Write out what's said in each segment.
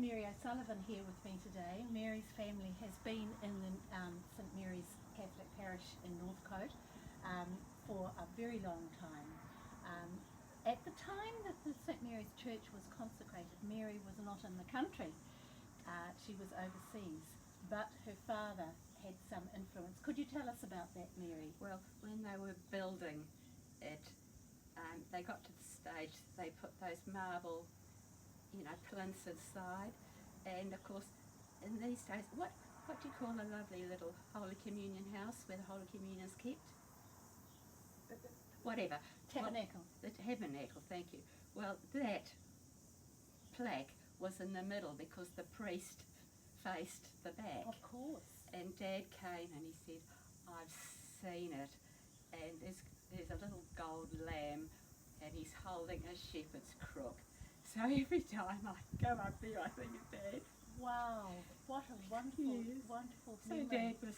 Mary O'Sullivan here with me today. Mary's family has been in the St Mary's Catholic Parish in Northcote for a very long time. At the time that the St Mary's Church was consecrated, Mary was not in the country. She was overseas, but her father had some influence. Could you tell us about that, Mary? Well, when they were building it, they got to the stage, they put those marble, plinths inside, and of course, in these days, what do you call a lovely little Holy Communion house where the Holy Communion is kept? Whatever. Tabernacle. Well, the tabernacle, thank you. Well, that plaque was in the middle because the priest faced the back. Of course. And Dad came and he said, I've seen it, and there's a little gold lamb and he's holding a shepherd's crook. So every time I go up there I think of Dad. Wow, what a wonderful, Yes. wonderful So memory. Dad was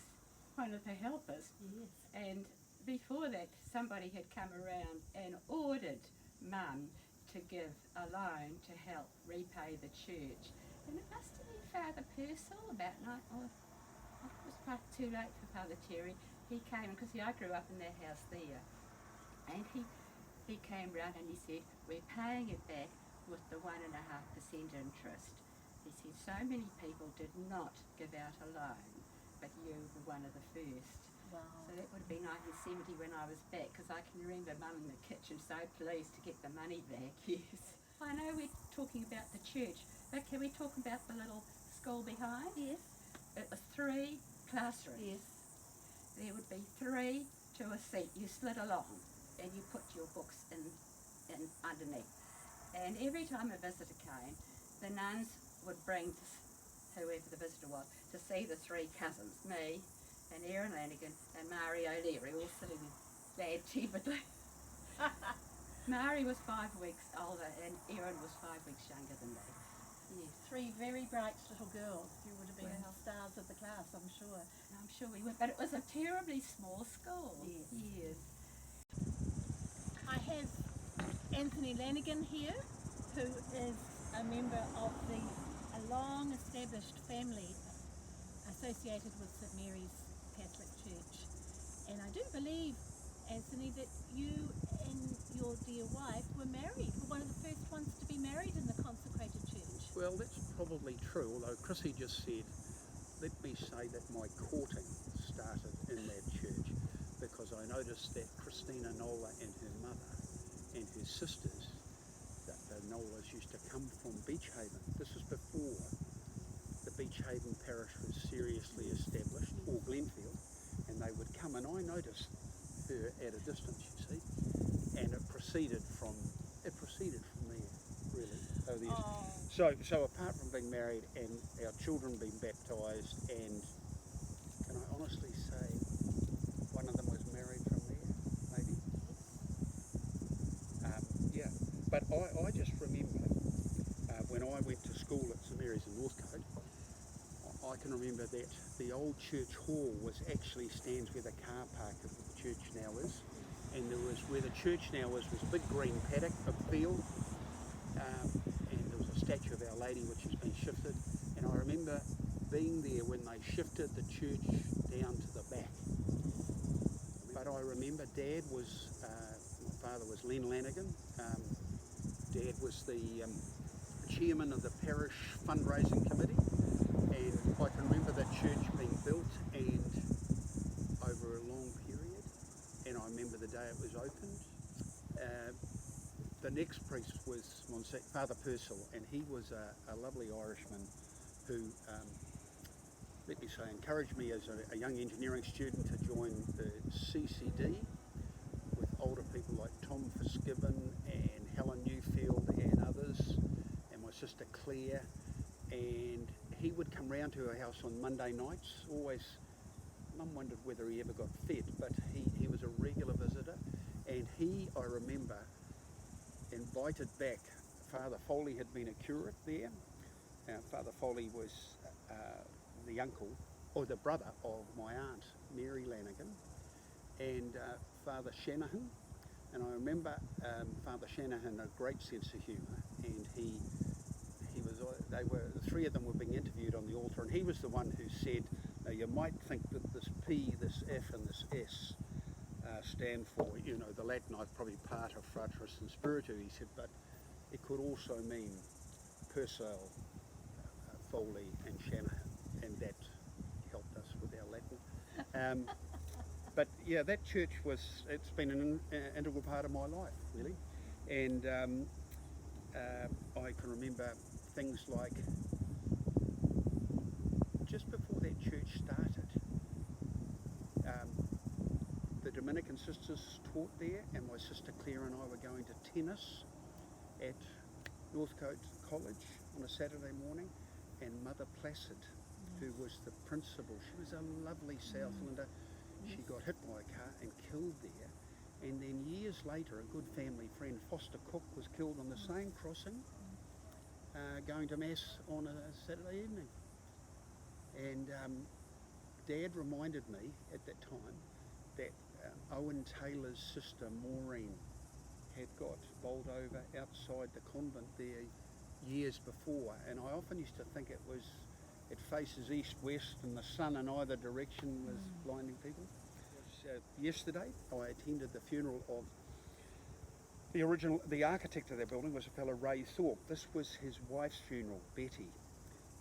one of the helpers. Yes. And before that, somebody had come around and ordered Mum to give a loan to help repay the church. And it must have been Father Purcell about night, or it was probably too late for Father Terry. He came, because I grew up in that house there, and he came round and he said, we're paying it back with the 1.5% interest. He said, so many people did not give out a loan, but you were one of the first. Wow. So that would have been 1970 when I was back, because I can remember Mum in the kitchen so pleased to get the money back, yes. I know we're talking about the church, but can we talk about the little school behind? Yes. It was 3 classrooms. Yes. There would be 3 to a seat. You slid along and you put your books in underneath. And every time a visitor came, the nuns would bring whoever the visitor was to see the 3 cousins, me and Erin Lanigan and Mari O'Leary, all sitting glad timidly. Mari was 5 weeks older and Erin was 5 weeks younger than me. Yes. 3 very bright little girls. You would have been Well. stars of the class, I'm sure. I'm sure we were, but it was a terribly small school. Yes. Yes. I have Anthony Lanigan here, who is a member of a long-established family associated with St Mary's Catholic Church. And I do believe, Anthony, that you and your dear wife were married, were one of the first ones to be married in the consecrated church. Well, that's probably true, although Chrissy just said, let me say that my courting started in that church, because I noticed that Christina Nola and her mother and her sisters, the Nolas, used to come from Beachhaven. This is before the Beachhaven parish was seriously established, or Glenfield, and they would come, and I noticed her at a distance, you see, and it proceeded from there, really. So apart from being married and our children being baptised, and can I honestly say one of them was married from there, maybe? Yeah, but I just remember when I went to school at St Mary's in Northcote, I can remember that the old church hall actually stands where the car park of the church now is, and there was, where the church now was a big green paddock, a field, and there was a statue of Our Lady which has been shifted, and I remember being there when they shifted the church down to the back. But I remember Dad was, my father was Len Lanigan, Dad was the chairman of the parish fundraising committee, and I can remember that church being built and over a long period, and I remember the day it was opened. The next priest was Father Purcell, and he was a lovely Irishman who, let me say, encouraged me as a young engineering student to join the CCD with older people like Tom Fitzgibbon and Helen Newfield and others, and my sister Claire, and he would come round to our house on Monday nights, always. Mum wondered whether he ever got fed, but he was a regular visitor, and he, I remember, invited back, Father Foley had been a curate there. Father Foley was the uncle, or the brother of my aunt, Mary Lanigan, and Father Shanahan, and I remember Father Shanahan had a great sense of humour, and they were three of them were being interviewed on the altar, and he was the one who said, now you might think that this P, this F and this S stand for, the Latin, probably Pater, Fratres and Spiritu, he said, but it could also mean Purcell, Foley and Shanahan, and that helped us with our Latin. But yeah, that church it's been an integral part of my life, really. And I can remember things like just before that church started, the Dominican sisters taught there, and my sister Claire and I were going to tennis at Northcote College on a Saturday morning, and Mother Placid, who was the principal, she was a lovely Southlander. She got hit by a car and killed there, and then years later a good family friend, Foster Cook, was killed on the same crossing, going to Mass on a Saturday evening. And Dad reminded me at that time that Owen Taylor's sister Maureen had got bowled over outside the convent there years before, and I often used to think it faces east-west and the sun in either direction was blinding people. Yesterday I attended the funeral of the architect of that building was a fellow Ray Thorpe. This was his wife's funeral, Betty.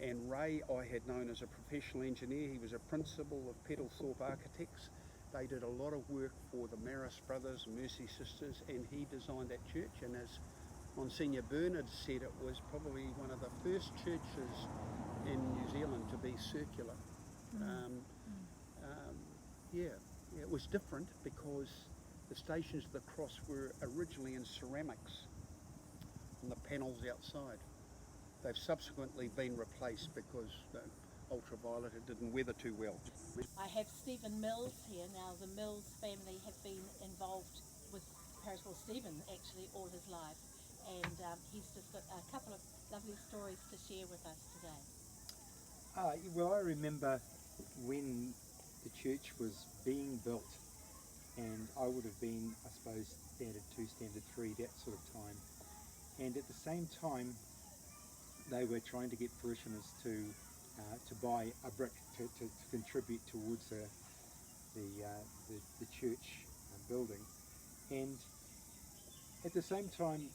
And Ray I had known as a professional engineer. He was a principal of Peddlethorpe Architects. They did a lot of work for the Maris Brothers and Mercy Sisters, and he designed that church. And as Monsignor Bernard said, it was probably one of the first churches in New Zealand to be circular. It was different because the Stations of the Cross were originally in ceramics on the panels outside. They've subsequently been replaced because the ultraviolet, it didn't weather too well. I have Stephen Mills here. Now the Mills family have been involved with Parish Hall Stephen actually all his life, and he's just got a couple of lovely stories to share with us today. Well, I remember when the church was being built, and I would have been, I suppose, standard 2, standard 3, that sort of time. And at the same time, they were trying to get parishioners to buy a brick to contribute towards the church building. And at the same time,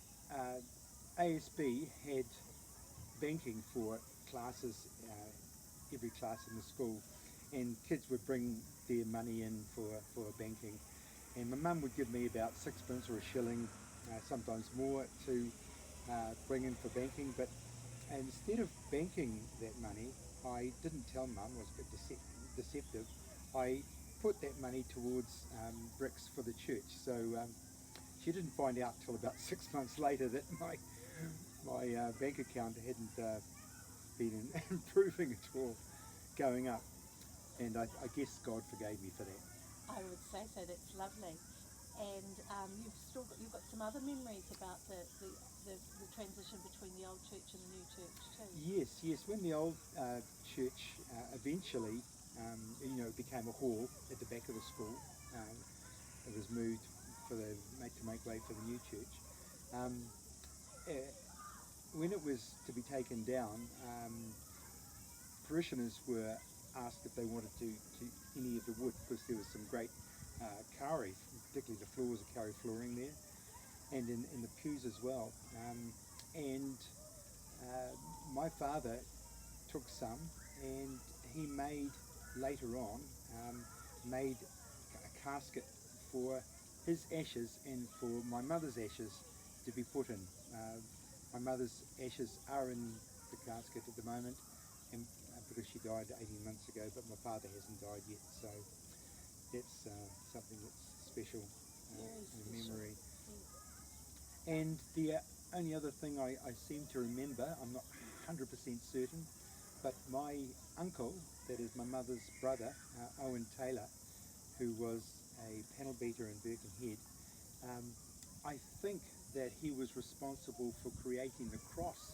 ASB had banking for classes, every class in the school, and kids would bring their money in for banking, and my mum would give me about sixpence or a shilling, sometimes more, to bring in for banking. But instead of banking that money, I didn't tell Mum, it was a bit deceptive. I put that money towards bricks for the church, so she didn't find out till about 6 months later that my bank account hadn't been improving at all, going up. And I guess God forgave me for that. I would say so. That's lovely. And you've got some other memories about the transition between the old church and the new church too. Yes. When the old church eventually, became a hall at the back of the school, it was moved to make way for the new church. When it was to be taken down, parishioners were asked if they wanted to any of the wood, because there was some great kauri, particularly the floors of kauri flooring there, and in the pews as well. My father took some, and he later on made a casket for his ashes and for my mother's ashes to be put in. My mother's ashes are in the casket at the moment, and because she died 18 months ago, but my father hasn't died yet, so that's something that's special in memory. And the only other thing I seem to remember, I'm not 100% certain, but my uncle, that is my mother's brother, Owen Taylor, who was a panel beater in Birkenhead, I think that he was responsible for creating the cross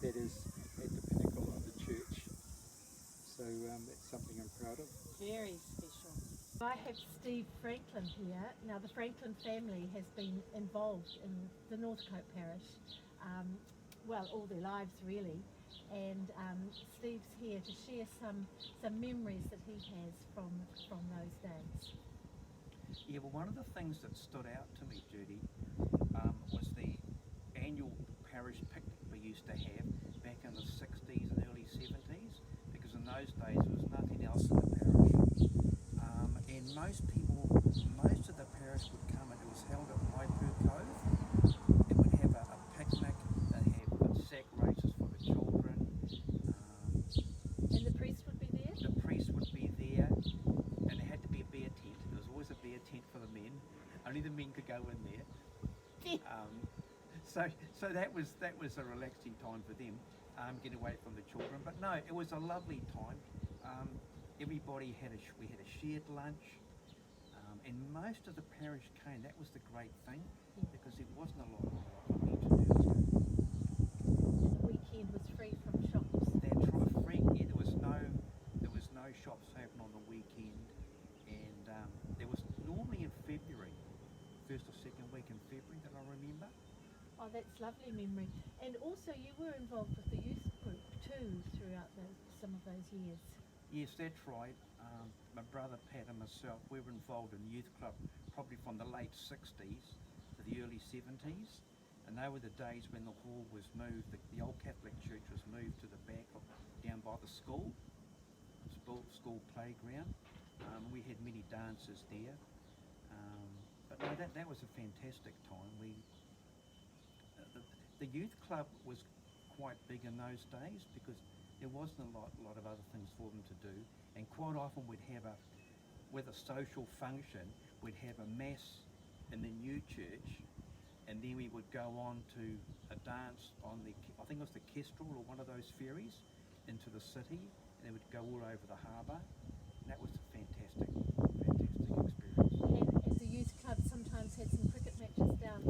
that is at the pinnacle of the church. So that's something I'm proud of. Very special. I have Steve Franklin here. Now the Franklin family has been involved in the Northcote parish, all their lives really, and Steve's here to share some memories that he has from those days. Yeah, well, one of the things that stood out to me, Judy, was the annual parish picnic we used to have back in the 60s and early 70s, because in those days there was nothing else in the parish. And most of the parish would come, and it was held at Cove. It would have a picnic, they'd have sack races for the children. And the priest would be there? The priest would be there, and it had to be a bear tent. There was always a bear tent for the men. Only the men could go in there. So that was a relaxing time for them, getting away from the children. But no, it was a lovely time. Everybody we had a shared lunch, and most of the parish came. That was the great thing, because there wasn't a lot for me to do. And the weekend was free from shops. That's right, free. Yeah, there was no shops open on the weekend, and there was normally in February, first or second week in February that I remember. Oh, that's lovely memory. And also you were involved with the youth group too throughout some of those years. Yes, that's right. My brother Pat and myself, we were involved in youth club probably from the late 60s to the early 70s, and they were the days when the hall was moved, the old Catholic church was moved to the back down by the school playground. We had many dances there, but no, that was a fantastic time. The youth club was quite big in those days, because there wasn't a lot of other things for them to do, and quite often with a social function, we'd have a mass in the new church, and then we would go on to a dance on I think it was the Kestrel or one of those ferries into the city, and it would go all over the harbour. And that was a fantastic experience. And as a youth club sometimes had some cricket matches down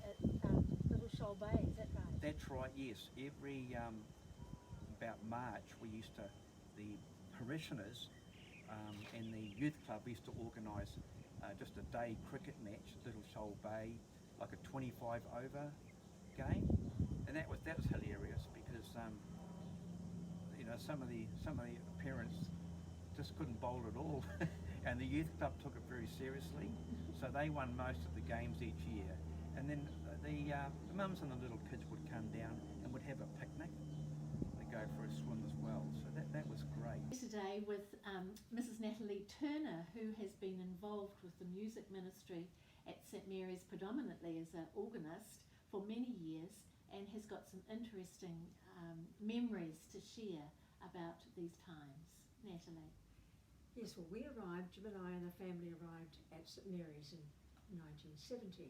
at Little Shoal Bay, is that right? That's right, yes. Every about March, the parishioners and the youth club used to organise just a day cricket match at Little Shoal Bay, like a 25 over game, and that was hilarious, because some of the parents just couldn't bowl at all, and the youth club took it very seriously, so they won most of the games each year. And then the mums and the little kids would come down and would have a picnic. They'd go for a swim as well, so that was great. Today with Mrs. Natalie Turner, who has been involved with the music ministry at St Mary's predominantly as an organist for many years, and has got some interesting memories to share about these times. Natalie. Yes, well, Jim and I and the family arrived at St Mary's in 1970,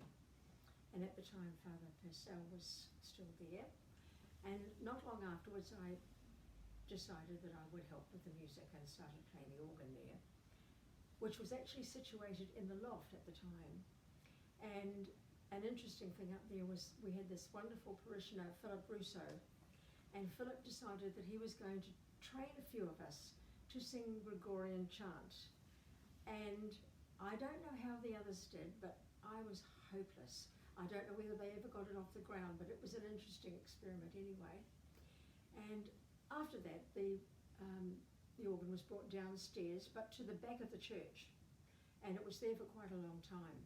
and at the time Father Purcell was still there, and not long afterwards I decided that I would help with the music and started playing the organ there, which was actually situated in the loft at the time. And an interesting thing up there was we had this wonderful parishioner, Philip Russo, and Philip decided that he was going to train a few of us to sing Gregorian chant. And I don't know how the others did, but I was hopeless. I don't know whether they ever got it off the ground, but it was an interesting experiment anyway. And after that, the organ was brought downstairs, but to the back of the church, and it was there for quite a long time.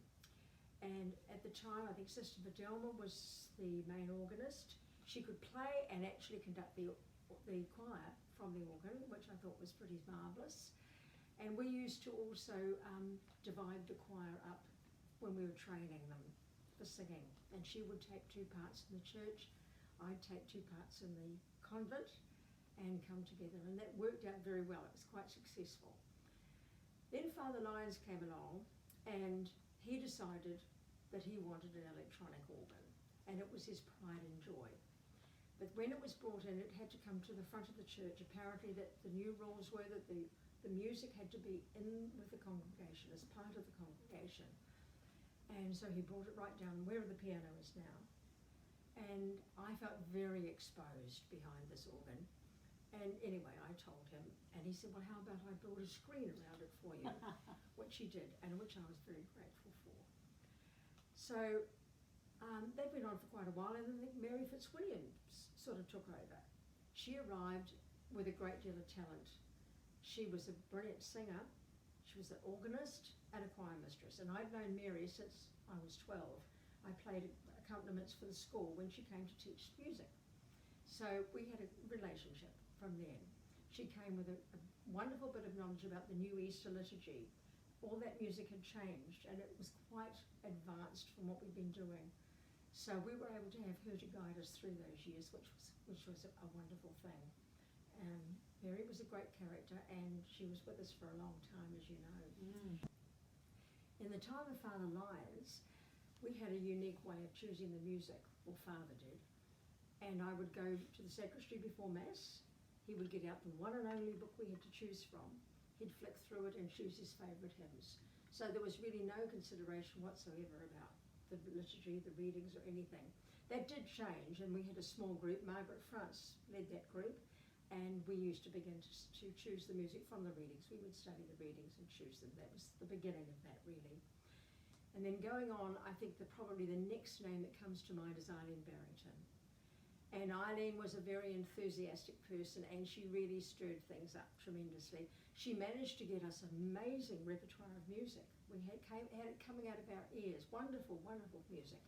And at the time, I think Sister Videlma was the main organist. She could play and actually conduct the choir from the organ, which I thought was pretty marvellous. And we used to also divide the choir up when we were training them for singing. And she would take 2 parts in the church, I'd take 2 parts in the convent, and come together. And that worked out very well. It was quite successful. Then Father Lyons came along, and he decided that he wanted an electronic organ, and it was his pride and joy. But when it was brought in, it had to come to the front of the church. Apparently that the new rules were that the music had to be in with the congregation, as part of the congregation. And so he brought it right down where the piano is now. And I felt very exposed behind this organ. And anyway, I told him, and he said, well, how about I build a screen around it for you? Which he did, and which I was very grateful for. So that went on for quite a while, and then Mary Fitzwilliam sort of took over. She arrived with a great deal of talent. She was a brilliant singer, she was an organist and a choir mistress, and I'd known Mary since I was 12. I played accompaniments for the school when she came to teach music. So we had a relationship from then. She came with a wonderful bit of knowledge about the new Easter liturgy. All that music had changed and it was quite advanced from what we'd been doing. So we were able to have her to guide us through those years, which was a wonderful thing. Mary was a great character and she was with us for a long time, as you know. In the time of Father Lyons, we had a unique way of choosing the music, or Father did. And I would go to the sacristy before Mass. He would get out the one and only book we had to choose from. He'd flick through it and choose his favourite hymns. So there was really no consideration whatsoever about the liturgy, the readings or anything. That did change and we had a small group. Margaret France led that group and we used to begin to choose the music from the readings. We would study the readings and choose them. That was the beginning of that really. And then going on, I think probably the next name that comes to mind is Eileen Barrington. And Eileen was a very enthusiastic person and she really stirred things up tremendously. She managed to get us an amazing repertoire of music. We had it coming out of our ears. Wonderful, wonderful music.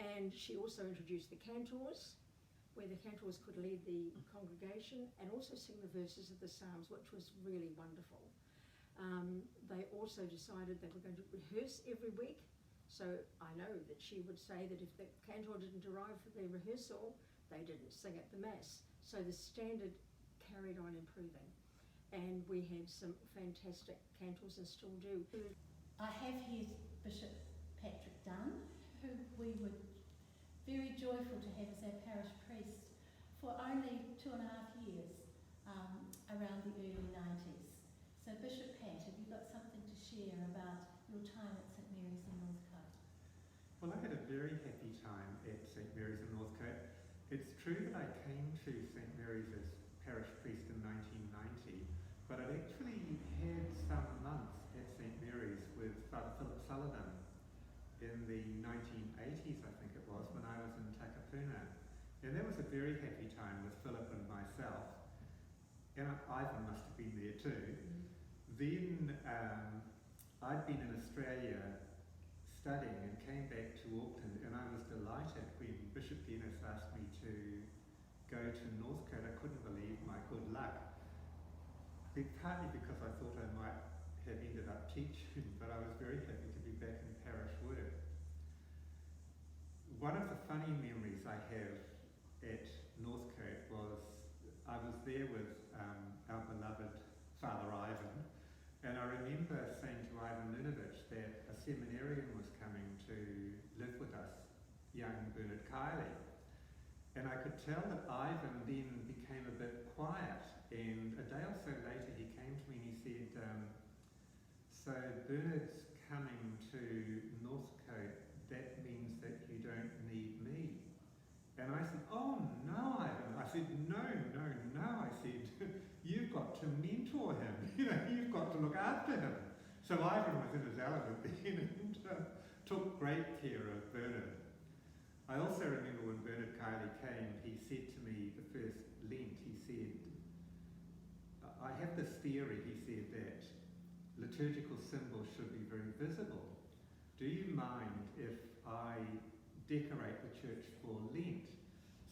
And she also introduced the cantors, where the cantors could lead the congregation and also sing the verses of the Psalms, which was really wonderful. They also decided they were going to rehearse every week. So I know that she would say that if the cantor didn't arrive for the rehearsal, they didn't sing at the Mass. So the standard carried on improving. And we had some fantastic cantors and still do. I have here Bishop Patrick Dunn, who we were very joyful to have as our parish priest for only 2.5 years, around the early 90s. So Bishop Pat, have you got something to share about your time at St Mary's in Northcote? Well, I had a very happy time at St Mary's in Northcote. It's true that I came to St Mary's as parish priest in 1990, but I'd actually had some months at St Mary's with Father Philip Sullivan in the 1980s, I think it was, when I was in Takapuna. And that was a very happy time with Philip and myself. And Ivan must have been there too. Then I'd been in Australia studying and came back to Auckland, and I was delighted when Bishop Dennis asked me to go to Northcote. I couldn't believe my good luck. Partly because I thought I might have ended up teaching, but I was very happy to be back in parish work. One of the funny memories I have at Northcote was I was there with our beloved Father Ivan, and I remember saying to Ivan Lunovich that a seminarian was coming to live with us, young Bernard Kiley. And I could tell that Ivan then became a bit quiet, and a day or so later he came to me and he said, so Bernard's coming to Northcote, that means that you don't need me. And I said, oh no, Ivan. I said, no. I said, you've got to mentor him. You've got to look after him. So Ivan was in his element then and took great care of Bernard. I also remember when Bernard Kiley came, he said to me the first Lent, he said, I have this theory, he said, that liturgical symbols should be very visible. Do you mind if I decorate the church for Lent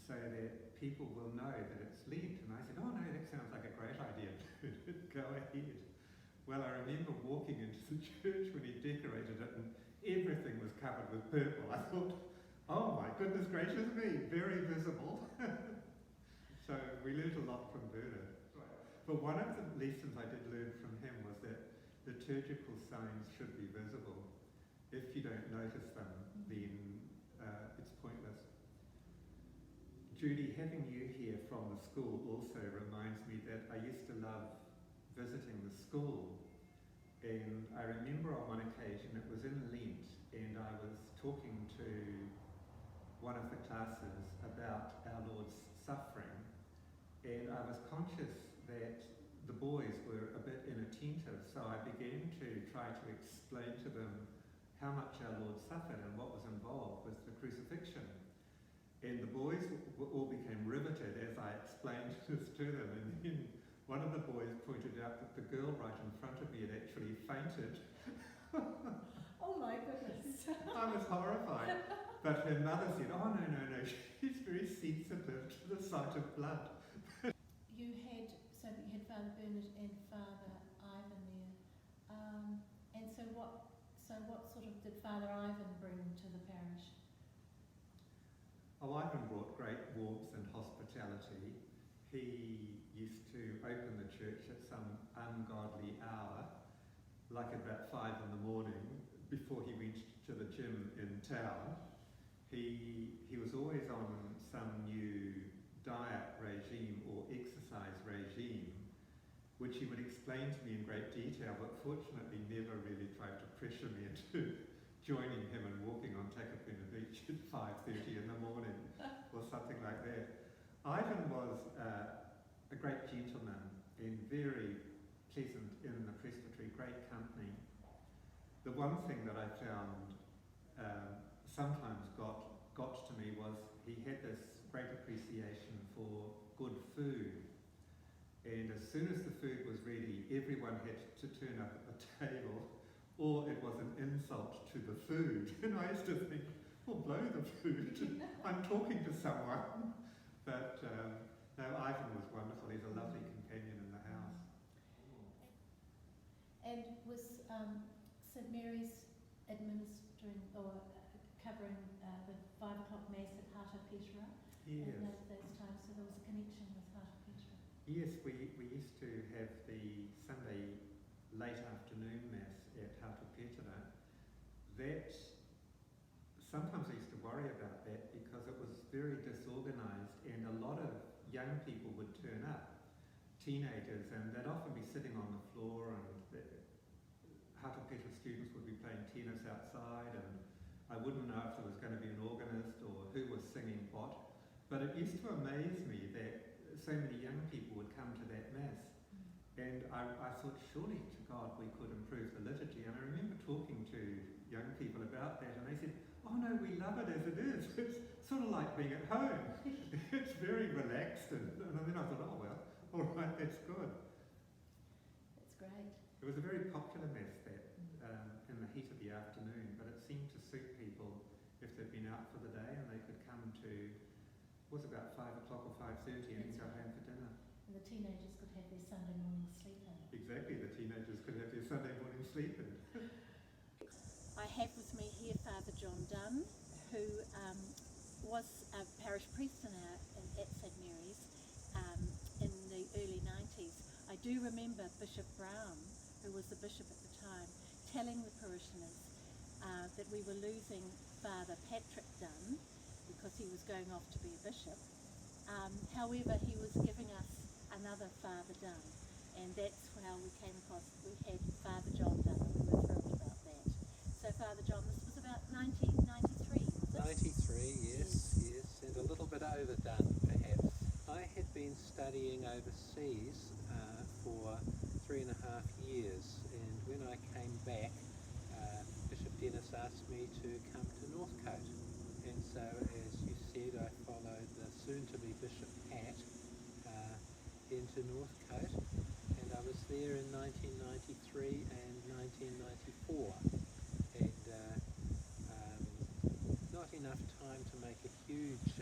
so that people will know that it's Lent? And I said, oh no, that sounds like a great idea. Go ahead. Well, I remember walking into the church when he decorated it and everything was covered with purple. I thought, oh my goodness gracious me, very visible. So we learned a lot from Bernard. But one of the lessons I did learn from him was that liturgical signs should be visible. If you don't notice them, then it's pointless. Judy, having you here from the school also reminds me that I used to love visiting the school. And I remember on one occasion, it was in Lent, and I was talking to one of the classes about our Lord's suffering, and I was conscious that the boys were a bit inattentive, so I began to try to explain to them how much our Lord suffered and what was involved with the crucifixion. And the boys all became riveted as I explained this to them. And then one of the boys pointed out that the girl right in front of me had actually fainted. Oh my goodness. I was horrified. But her mother said, oh no, she's very sensitive to the sight of blood. You had Father Bernard and Father Ivan there, and so what sort of did Father Ivan bring to the parish? Oh, Ivan brought great warmth and hospitality. He used to open the church at some ungodly hour, like about 5 in the morning, before he went to the gym in town. He was always on some new diet regime or exercise regime, which he would explain to me in great detail, but fortunately never really tried to pressure me into joining him and walking on Takapuna Beach at 5:30 in the morning or something like that. Ivan was a great gentleman and very pleasant in the presbytery, great company. The one thing that I found sometimes got to me was he had this great appreciation for good food. And as soon as the food was ready, everyone had to turn up at the table, or it was an insult to the food. And I used to think, well, blow the food. I'm talking to someone. But no, Ivan was wonderful. He's a lovely companion in the house. And was St Mary's administering or covering the 5 o'clock mass at Hato Petra Yes. in those times? So there was a connection with Hato Petra. Yes, we used to have the Sunday late afternoon mass at Hato Petra. That, sometimes I used to worry about that because it was very disorganised and a lot of young people would turn up, teenagers, and they'd often be sitting on the floor, and the Hato Petra students would be playing tennis outside, and I wouldn't know if there was going to be an organist or who was singing what. But it used to amaze me that so many young people would come to that mass. And I thought, surely to God we could improve the liturgy. And I remember talking to young people about that, and they said, oh no, we love it as it is. It's sort of like being at home. It's very relaxed. And then I thought, oh well, all right, that's good. That's great. It was a very popular mass that in the heat of the afternoon, but it seemed to suit people if they'd been out for the day, and they could come to, it was about 5 o'clock or 5:30 and then go home for dinner. And the teenagers could have their Sunday morning sleep in. Exactly, the teenagers could have their Sunday morning sleep in. I have with me here Father John Dunn, who was a parish priest at St Mary's in the early 90s. I do remember Bishop Brown, who was the bishop at the time, telling the parishioners that we were losing Father Patrick Dunn because he was going off to be a bishop. However, he was giving us another Father Dunn, and that's how we came across, we had Father John Dunn, and we were thrilled about that. So Father John, this was about 1993, was it? 93, yes, and a little bit overdone perhaps. I had been studying overseas for 3.5 years, and when I came back, Bishop Dennis asked me to come to Northcote, and so as you said, I followed the soon-to-be Bishop Pat into Northcote, and I was there in 1993 and 1994, and not enough time to make a huge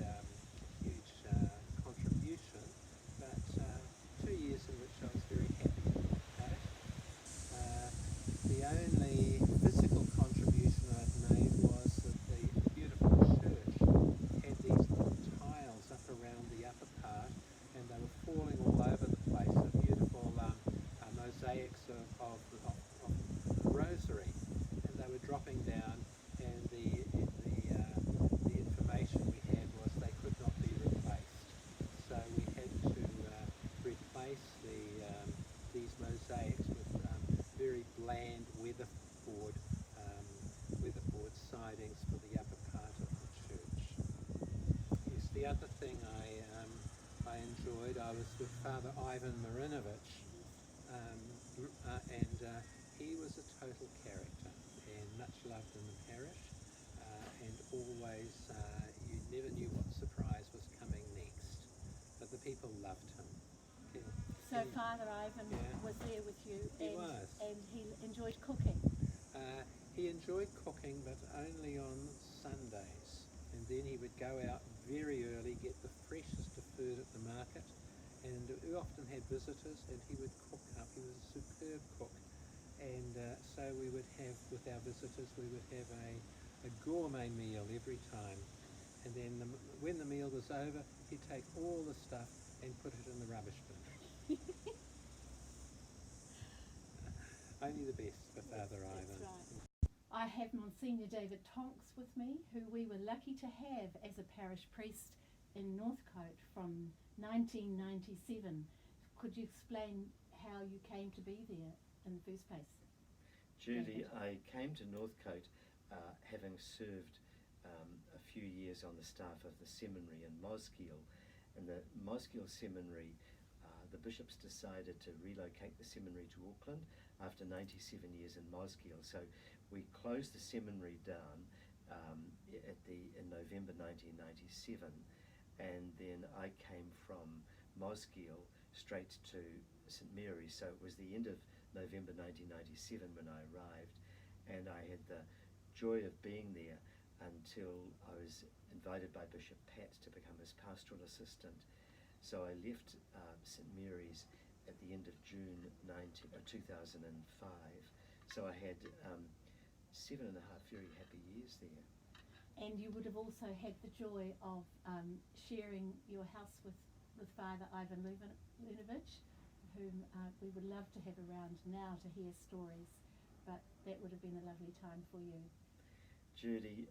contribution, but 2 years in which I was very happy to Northcote. The only physical contribution I'd made was that the beautiful church had these little tiles up around the upper part, and they were falling all over the place, the beautiful mosaics of the rosary, and they were dropping down, and the information we had was they could not be replaced. So we had to replace these mosaics with very bland weatherboard sidings for the upper part of the church. Yes, the other thing I enjoyed, I was with Father Ivan Marinovich, and he was a total character and much loved in the parish, and always you never knew what surprise was coming next. But the people loved him. So Father Ivan Yeah. was there with you, He and, was. and he enjoyed cooking. He enjoyed cooking, but only on Sundays. And then he would go out very early, get the freshest of food at the market, and we often had visitors, and he would cook up. He was a superb cook. And so we would have, with our visitors, we would have a gourmet meal every time. And then when the meal was over, he'd take all the stuff and put it in the rubbish bin. Only the best for Father Ivan. That's right. I have Monsignor David Tonks with me, who we were lucky to have as a parish priest in Northcote from 1997. Could you explain how you came to be there in the first place? Judy, I came to Northcote having served a few years on the staff of the seminary in Mosgiel. In the Mosgiel Seminary, the bishops decided to relocate the seminary to Auckland after 97 years in Mosgiel. So we closed the seminary down in November 1997, and then I came from Mosgiel straight to St Mary's. So it was the end of November 1997 when I arrived, and I had the joy of being there until I was invited by Bishop Pat to become his pastoral assistant. So I left St Mary's at the end of June 2005. So I had 7.5 very happy years there. And you would have also had the joy of sharing your house with Father Ivan Lunovich, whom we would love to have around now to hear stories, but that would have been a lovely time for you. Judy,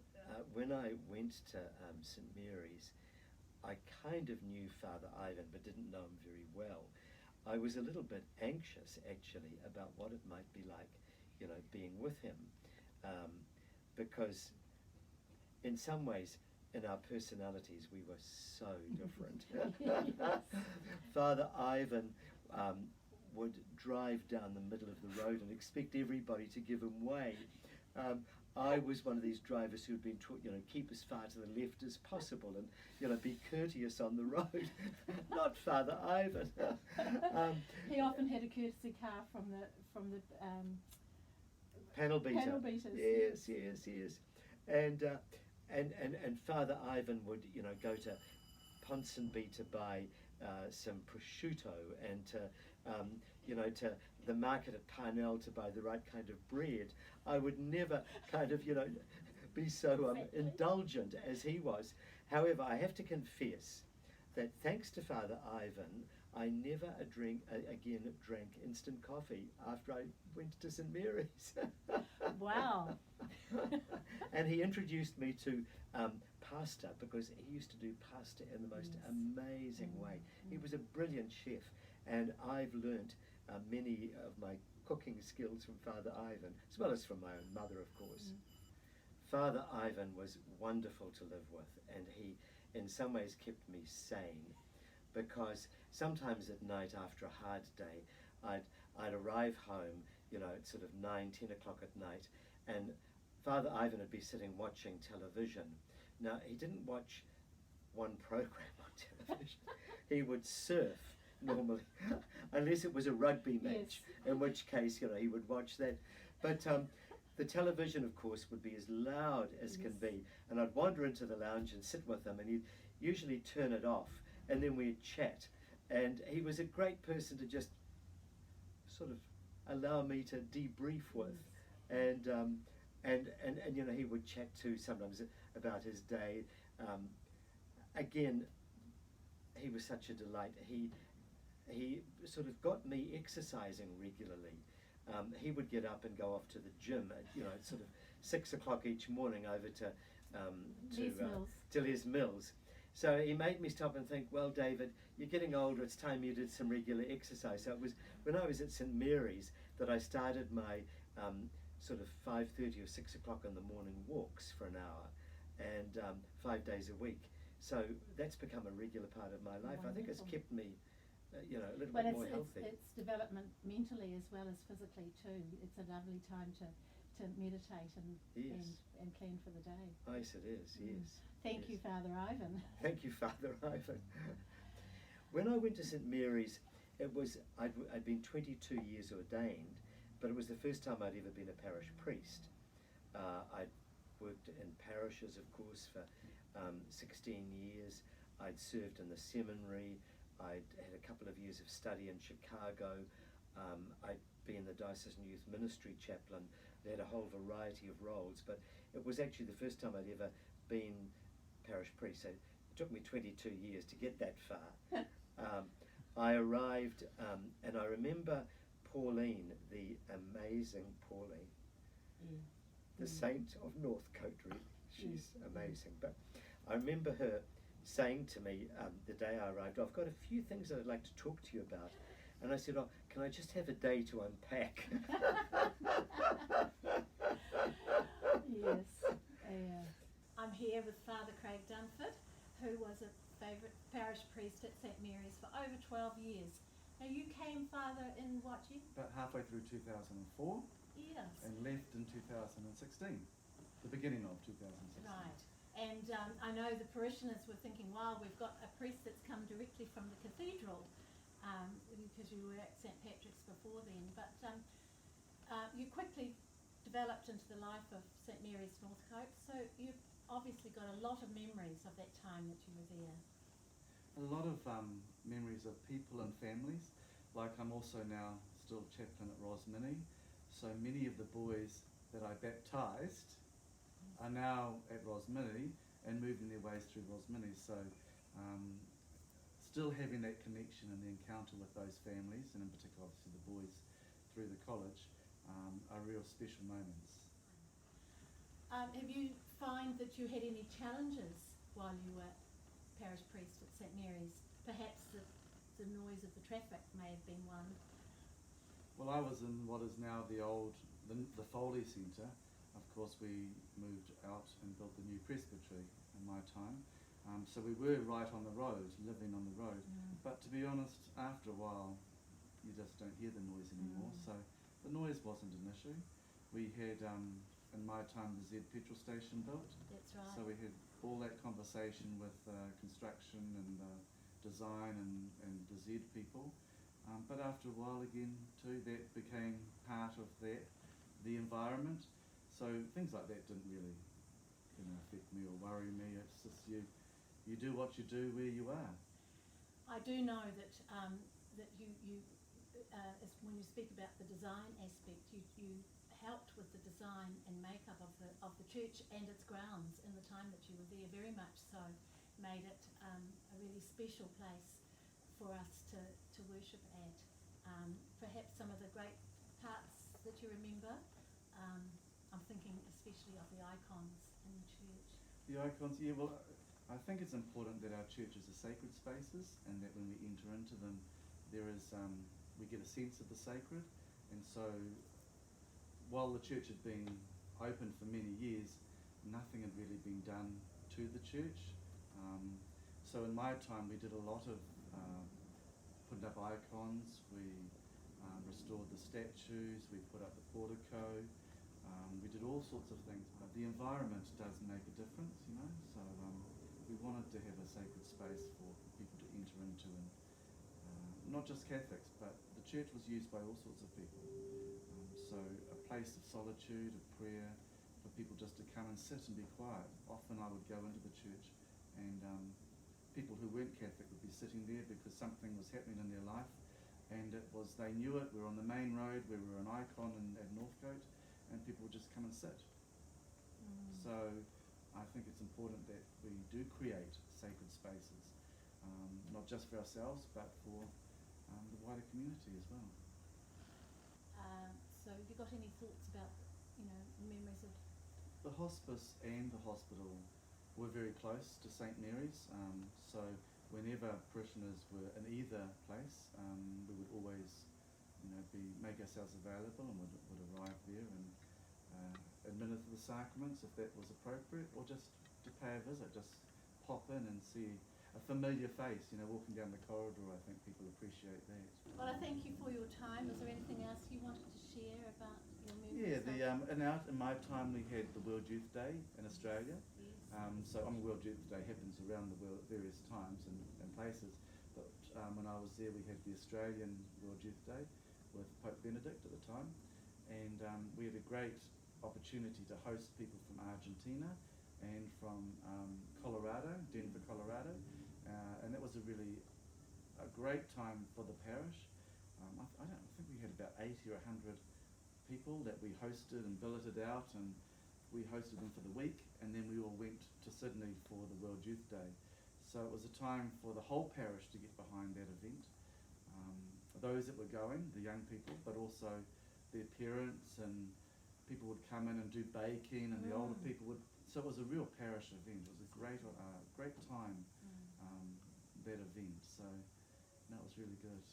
when I went to St Mary's, I kind of knew Father Ivan but didn't know him very well. I was a little bit anxious actually about what it might be like, you know, being with him, because in some ways in our personalities we were so different. Father Ivan would drive down the middle of the road and expect everybody to give him way. I was one of these drivers who'd been taught, you know, keep as far to the left as possible and, you know, be courteous on the road. Not Father Ivan. He often had a courtesy car from the panel beater. Panel beaters. Yes. And Father Ivan would, you know, go to Ponsonby to buy some prosciutto and to, you know, to the market at Parnell to buy the right kind of bread. I would never kind of, you know, be so indulgent as he was. However, I have to confess that thanks to Father Ivan, I never again drank instant coffee after I went to St Mary's. Wow. And he introduced me to pasta, because he used to do pasta in the most amazing way. He was a brilliant chef, and I've learnt many of my cooking skills from Father Ivan, as well as from my own mother, of course. Father Ivan was wonderful to live with, and he in some ways kept me sane, because sometimes at night after a hard day I'd arrive home, you know, at sort of 9-10 o'clock at night, and Father Ivan would be sitting watching television. Now, he didn't watch one program on television. He would surf normally, unless it was a rugby match, in which case, you know, he would watch that. But the television, of course, would be as loud as can be, and I'd wander into the lounge and sit with him, and he'd usually turn it off, and then we'd chat. And he was a great person to just sort of allow me to debrief with, and you know, he would chat too sometimes about his day. Again, he was such a delight. He sort of got me exercising regularly. He would get up and go off to the gym at, you know, sort of 6 o'clock each morning over to Les Mills. So he made me stop and think, well, David, you're getting older, it's time you did some regular exercise. So it was when I was at St Mary's that I started my sort of 5:30 or 6 o'clock in the morning walks for an hour, and 5 days a week. So that's become a regular part of my life. Wonderful. I think it's kept me, you know, a little bit more healthy. It's development mentally as well as physically too. It's a lovely time to to meditate Yes. and plan for the day. Yes, it is, yes. Thank you, Yes. Father Ivan. Thank you, Father Ivan. When I went to St Mary's, I'd been 22 years ordained, but it was the first time I'd ever been a parish priest. I'd worked in parishes, of course, for 16 years. I'd served in the seminary. I'd had a couple of years of study in Chicago. I'd been the diocesan youth ministry chaplain. I had a whole variety of roles, but it was actually the first time I'd ever been parish priest. So it took me 22 years to get that far. I arrived, and I remember Pauline, the amazing Pauline, the saint of Northcote, really. She's amazing. But I remember her saying to me the day I arrived, I've got a few things that I'd like to talk to you about. And I said, oh, can I just have a day to unpack? Yes. I'm here with Father Craig Dunford, who was a favourite parish priest at St Mary's for over 12 years. Now you came, Father, in what year? About halfway through 2004 Yes. and left in 2016, the beginning of 2016. Right. And I know the parishioners were thinking, wow, we've got a priest that's come directly from the cathedral, because you were at St Patrick's before then. But you quickly developed into the life of St Mary's Northcote, so you've obviously got a lot of memories of that time that you were there. A lot of memories of people and families. Like I'm also now still chaplain at Rosmini, so many of the boys that I baptised are now at Rosmini and moving their ways through Rosmini. So still having that connection and the encounter with those families, and in particular obviously the boys through the college, are real special moments. Have you find that you had any challenges while you were parish priest at St Mary's? Perhaps the noise of the traffic may have been one. Well, I was in what is now the Foley Centre. Of course, we moved out and built the new presbytery in my time. So we were right on the road, living on the road. But to be honest, after a while, you just don't hear the noise anymore. So the noise wasn't an issue. We had, in my time, the Z petrol station built. That's right. So we had all that conversation with construction and design and the Z people. But after a while again too, that became part of the environment. So things like that didn't really affect me or worry me. It's just you do what you do where you are. I do know that that you as when you speak about the design aspect, you helped with the design and makeup of the church and its grounds in the time that you were there. Very much so, made it a really special place for us to worship at. Perhaps some of the great parts that you remember. I'm thinking especially of the icons in the church. The icons, yeah, well, I think it's important that our churches are sacred spaces, and that when we enter into them, there is we get a sense of the sacred. And so, while the church had been open for many years, nothing had really been done to the church. So in my time, we did a lot of putting up icons. We restored the statues. We put up the portico. We did all sorts of things. But the environment does make a difference, So we wanted to have a sacred space for people to enter into, and not just Catholics, but the church was used by all sorts of people. So a place of solitude, of prayer, for people just to come and sit and be quiet. Often I would go into the church, and people who weren't Catholic would be sitting there because something was happening in their life, and they knew it. We were on the main road, we were an icon at Northcote, and people would just come and sit. So I think it's important that we do create sacred spaces, not just for ourselves, but for the wider community as well. So have you got any thoughts about, memories of... The hospice and the hospital were very close to St Mary's, so whenever parishioners were in either place, we would always make ourselves available and would arrive there and administer the sacraments if that was appropriate, or just to pay a visit, just pop in and see a familiar face, walking down the corridor. I think people appreciate that. Well, I thank you for your time. Is there anything else you wanted to share about your Yeah, memories of? in my time we had the World Youth Day in Australia. Yes. So World Youth Day happens around the world at various times and places. But when I was there, we had the Australian World Youth Day with Pope Benedict at the time, and we had a great opportunity to host people from Argentina and from Colorado, Denver, Colorado, and that was a great time for the parish. I think we had about 80 or 100 people that we hosted and billeted out, and we hosted them for the week, and then we all went to Sydney for the World Youth Day. So it was a time for the whole parish to get behind that event. Those that were going, the young people, but also their parents, and people would come in and do baking, and the older people would. So it was a real parish event. It was a great time, that event. So that was really good.